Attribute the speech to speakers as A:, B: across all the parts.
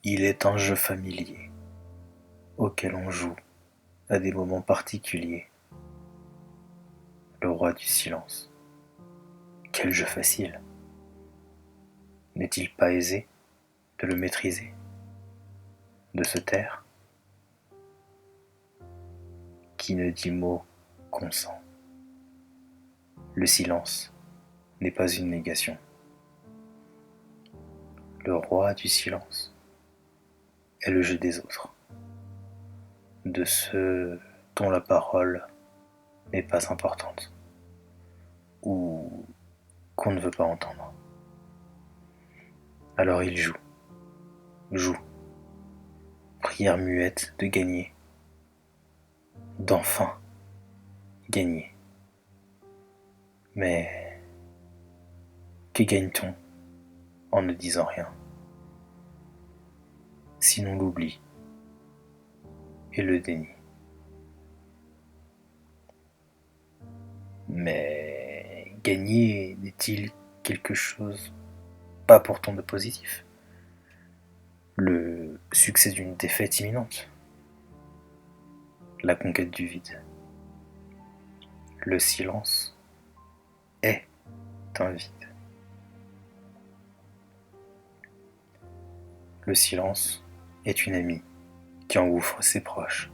A: Il est un jeu familier auquel on joue à des moments particuliers. Le roi du silence. Quel jeu facile! N'est-il pas aisé de le maîtriser, de se taire? Qui ne dit mot consent. Le silence n'est pas une négation. Le roi du silence est le jeu des autres, de ceux dont la parole n'est pas importante ou qu'on ne veut pas entendre. Alors il joue, prière muette de gagner, d'enfin gagner. Mais que gagne-t-on en ne disant rien, sinon l'oubli et le déni? Mais gagner n'est-il quelque chose pas pourtant de positif? Le succès d'une défaite imminente, la conquête du vide. Le silence est un vide. Le silence est une amie qui engouffre ses proches,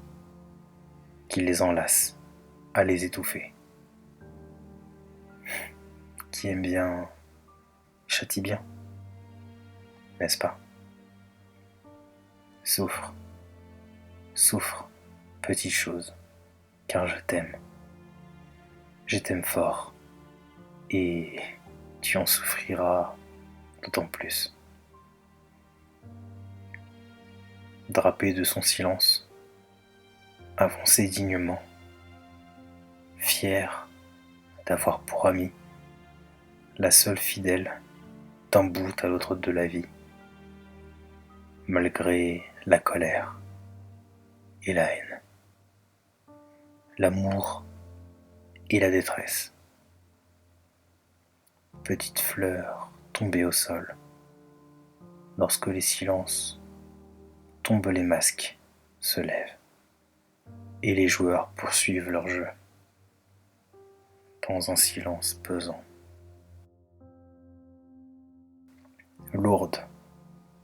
A: qui les enlace à les étouffer, qui aime bien, châtie bien, n'est-ce pas? Souffre, souffre, petite chose, car je t'aime. Je t'aime fort, et tu en souffriras d'autant plus. Drapé de son silence, avancer dignement, fier d'avoir pour amie la seule fidèle d'un bout à l'autre de la vie, malgré la colère et la haine, l'amour et la détresse. Petite fleur tombée au sol, lorsque les silences tombent, les masques se lèvent et les joueurs poursuivent leur jeu dans un silence pesant. Lourde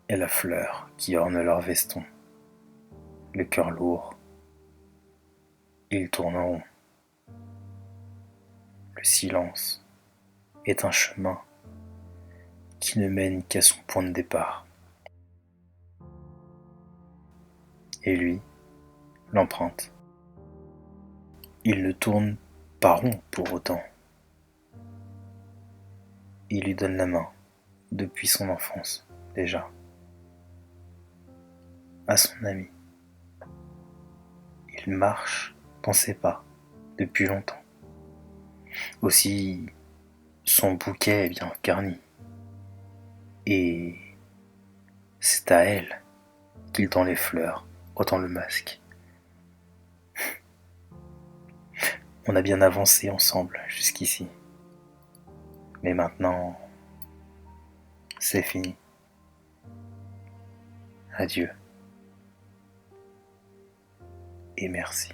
A: est la fleur qui orne leur veston, le cœur lourd, ils tournent en rond. Le silence est un chemin qui ne mène qu'à son point de départ. Et lui l'emprunte. Il ne tourne pas rond pour autant. Il lui donne la main depuis son enfance déjà, à son ami. Il marche dans ses pas depuis longtemps. Aussi, son bouquet est bien garni. Et c'est à elle qu'il tend les fleurs, autant le masque. On a bien avancé ensemble jusqu'ici. Mais maintenant, c'est fini. Adieu. Et merci.